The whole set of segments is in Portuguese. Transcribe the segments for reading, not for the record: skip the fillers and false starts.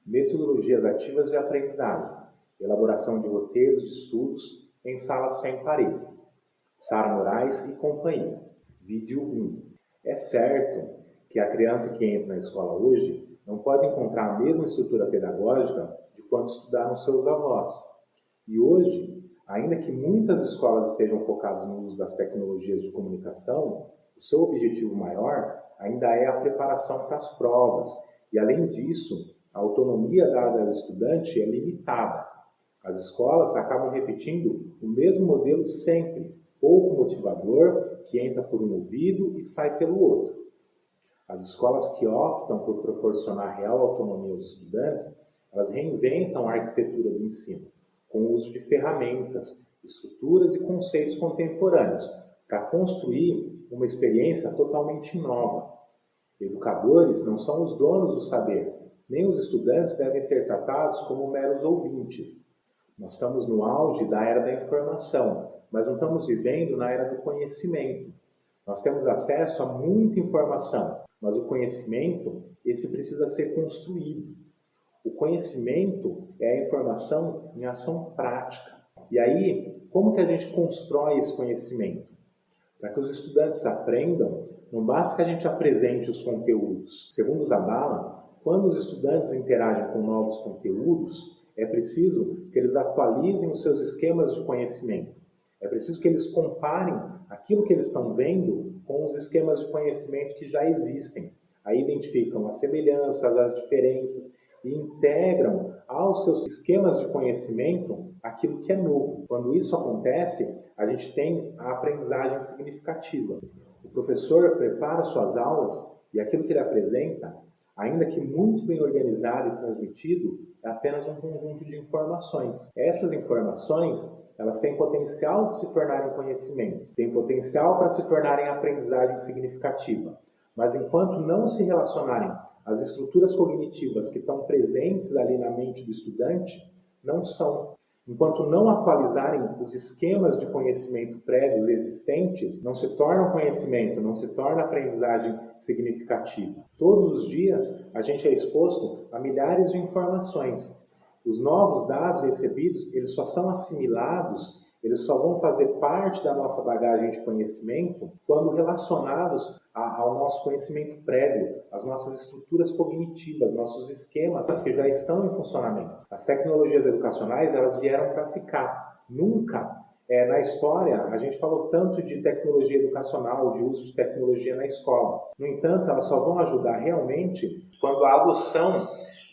Metodologias ativas de aprendizagem, elaboração de roteiros de estudos em salas sem parede. Sara Moraes e companhia. Vídeo 1. É certo que a criança que entra na escola hoje não pode encontrar a mesma estrutura pedagógica de quando estudaram seus avós. E hoje, ainda que muitas escolas estejam focadas no uso das tecnologias de comunicação, o seu objetivo maior ainda é a preparação para as provas. E, além disso, a autonomia dada ao estudante é limitada. As escolas acabam repetindo o mesmo modelo sempre, pouco motivador, que entra por um ouvido e sai pelo outro. As escolas que optam por proporcionar real autonomia aos estudantes, elas reinventam a arquitetura do ensino, com o uso de ferramentas, estruturas e conceitos contemporâneos, para construir uma experiência totalmente nova. Educadores não são os donos do saber, nem os estudantes devem ser tratados como meros ouvintes. Nós estamos no auge da era da informação, mas não estamos vivendo na era do conhecimento. Nós temos acesso a muita informação, mas o conhecimento, esse precisa ser construído. O conhecimento é a informação em ação prática. E aí, como que a gente constrói esse conhecimento? Para que os estudantes aprendam, não basta que a gente apresente os conteúdos. Segundo Zabala, quando os estudantes interagem com novos conteúdos, é preciso que eles atualizem os seus esquemas de conhecimento. É preciso que eles comparem aquilo que eles estão vendo com os esquemas de conhecimento que já existem. Aí identificam as semelhanças, as diferenças e integram aos seus esquemas de conhecimento aquilo que é novo. Quando isso acontece, a gente tem a aprendizagem significativa. O professor prepara suas aulas e aquilo que ele apresenta, ainda que muito bem organizado e transmitido, é apenas um conjunto de informações. Essas informações, elas têm potencial de se tornarem conhecimento, têm potencial para se tornarem aprendizagem significativa. Mas enquanto não se relacionarem às estruturas cognitivas que estão presentes ali na mente do estudante, não são. Enquanto não atualizarem os esquemas de conhecimento prévios existentes, não se torna conhecimento, não se torna aprendizagem significativa. Todos os dias a gente é exposto a milhares de informações. Os novos dados recebidos, eles só são assimilados, eles só vão fazer parte da nossa bagagem de conhecimento quando relacionados ao nosso conhecimento prévio, às nossas estruturas cognitivas, nossos esquemas que já estão em funcionamento. As tecnologias educacionais, elas vieram para ficar. Nunca, na história, a gente falou tanto de tecnologia educacional, de uso de tecnologia na escola. No entanto, elas só vão ajudar realmente quando a adoção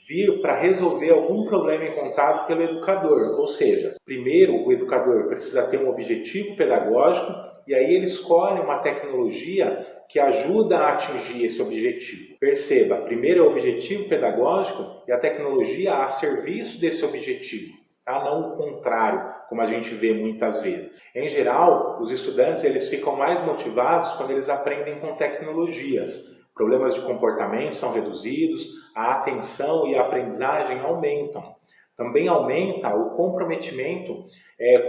vir para resolver algum problema encontrado pelo educador. Ou seja, primeiro o educador precisa ter um objetivo pedagógico e aí ele escolhe uma tecnologia que ajuda a atingir esse objetivo. Perceba, primeiro é o objetivo pedagógico e a tecnologia a serviço desse objetivo, tá? Não o contrário, como a gente vê muitas vezes. Em geral, os estudantes eles ficam mais motivados quando eles aprendem com tecnologias. Problemas de comportamento são reduzidos, a atenção e a aprendizagem aumentam. Também aumenta o comprometimento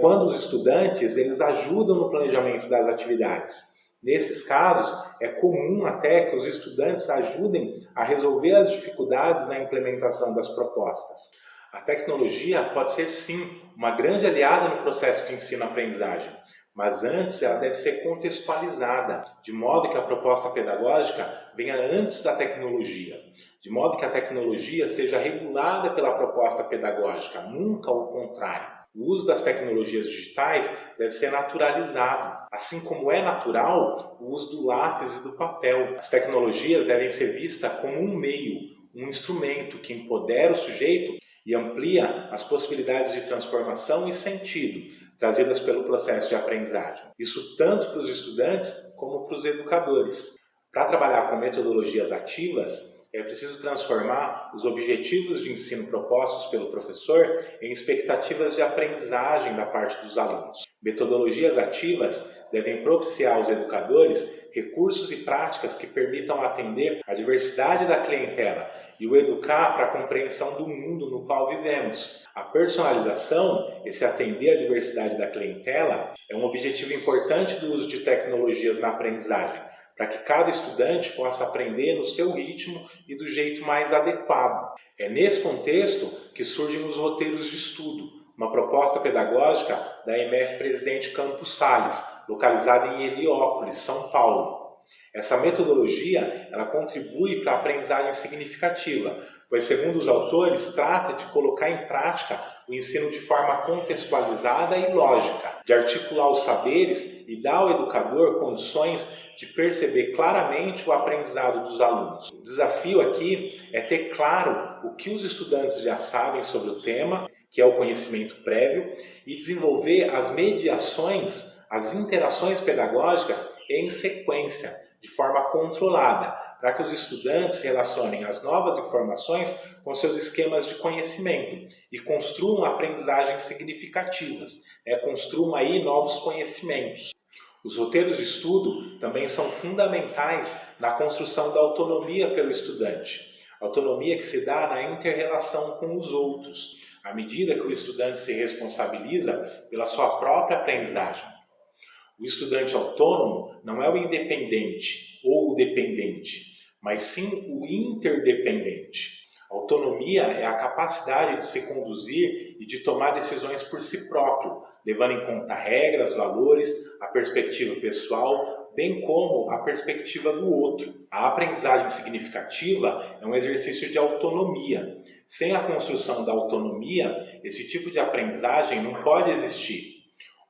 quando os estudantes eles ajudam no planejamento das atividades. Nesses casos, é comum até que os estudantes ajudem a resolver as dificuldades na implementação das propostas. A tecnologia pode ser, sim, uma grande aliada no processo de ensino-aprendizagem, mas antes ela deve ser contextualizada, de modo que a proposta pedagógica venha antes da tecnologia, de modo que a tecnologia seja regulada pela proposta pedagógica, nunca o contrário. O uso das tecnologias digitais deve ser naturalizado, assim como é natural o uso do lápis e do papel. As tecnologias devem ser vistas como um meio, um instrumento que empodera o sujeito e amplia as possibilidades de transformação e sentido trazidas pelo processo de aprendizagem. Isso tanto para os estudantes como para os educadores. Para trabalhar com metodologias ativas, é preciso transformar os objetivos de ensino propostos pelo professor em expectativas de aprendizagem da parte dos alunos. Metodologias ativas devem propiciar aos educadores recursos e práticas que permitam atender a diversidade da clientela e o educar para a compreensão do mundo no qual vivemos. A personalização, esse atender à diversidade da clientela, é um objetivo importante do uso de tecnologias na aprendizagem, para que cada estudante possa aprender no seu ritmo e do jeito mais adequado. É nesse contexto que surgem os roteiros de estudo, uma proposta pedagógica da EMF Presidente Campos Sales, localizada em Heliópolis, São Paulo. Essa metodologia ela contribui para a aprendizagem significativa, pois, segundo os autores, trata de colocar em prática o ensino de forma contextualizada e lógica, de articular os saberes e dar ao educador condições de perceber claramente o aprendizado dos alunos. O desafio aqui é ter claro o que os estudantes já sabem sobre o tema, que é o conhecimento prévio, e desenvolver as mediações, as interações pedagógicas em sequência, de forma controlada, para que os estudantes relacionem as novas informações com seus esquemas de conhecimento e construam aprendizagens significativas, construam aí novos conhecimentos. Os roteiros de estudo também são fundamentais na construção da autonomia pelo estudante, autonomia que se dá na inter-relação com os outros, à medida que o estudante se responsabiliza pela sua própria aprendizagem. O estudante autônomo não é o independente ou o dependente, mas sim o interdependente. Autonomia é a capacidade de se conduzir e de tomar decisões por si próprio, levando em conta regras, valores, a perspectiva pessoal, bem como a perspectiva do outro. A aprendizagem significativa é um exercício de autonomia. Sem a construção da autonomia, esse tipo de aprendizagem não pode existir.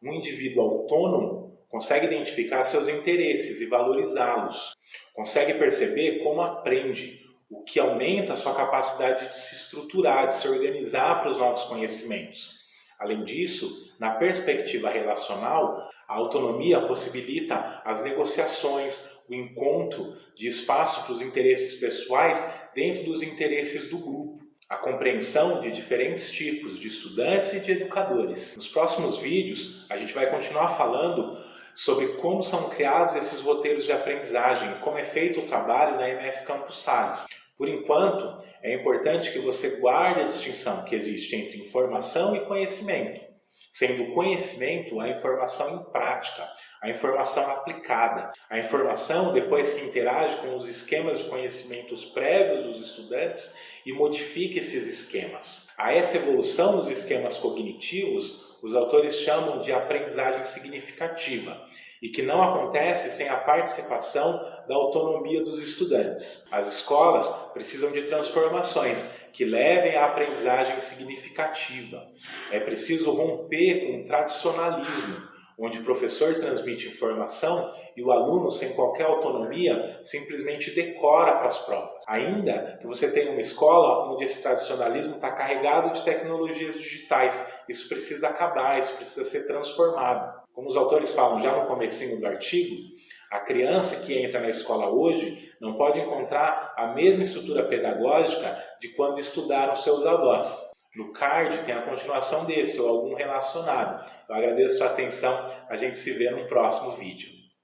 Um indivíduo autônomo consegue identificar seus interesses e valorizá-los, consegue perceber como aprende, o que aumenta a sua capacidade de se estruturar, de se organizar para os novos conhecimentos. Além disso, na perspectiva relacional, a autonomia possibilita as negociações, o encontro de espaço para os interesses pessoais dentro dos interesses do grupo, a compreensão de diferentes tipos de estudantes e de educadores. Nos próximos vídeos, a gente vai continuar falando sobre como são criados esses roteiros de aprendizagem, como é feito o trabalho na EMF Campos Sales. Por enquanto, é importante que você guarde a distinção que existe entre informação e conhecimento, sendo o conhecimento a informação em prática, a informação aplicada. A informação, depois que interage com os esquemas de conhecimentos prévios dos estudantes e modifica esses esquemas. A essa evolução dos esquemas cognitivos, os autores chamam de aprendizagem significativa e que não acontece sem a participação da autonomia dos estudantes. As escolas precisam de transformações que levem à aprendizagem significativa. É preciso romper com o tradicionalismo, onde o professor transmite informação e o aluno, sem qualquer autonomia, simplesmente decora para as provas. Ainda que você tenha uma escola onde esse tradicionalismo está carregado de tecnologias digitais, isso precisa acabar, isso precisa ser transformado. Como os autores falam já no comecinho do artigo, a criança que entra na escola hoje não pode encontrar a mesma estrutura pedagógica de quando estudaram seus avós. No card tem a continuação desse ou algum relacionado. Eu agradeço a sua atenção, a gente se vê no próximo vídeo.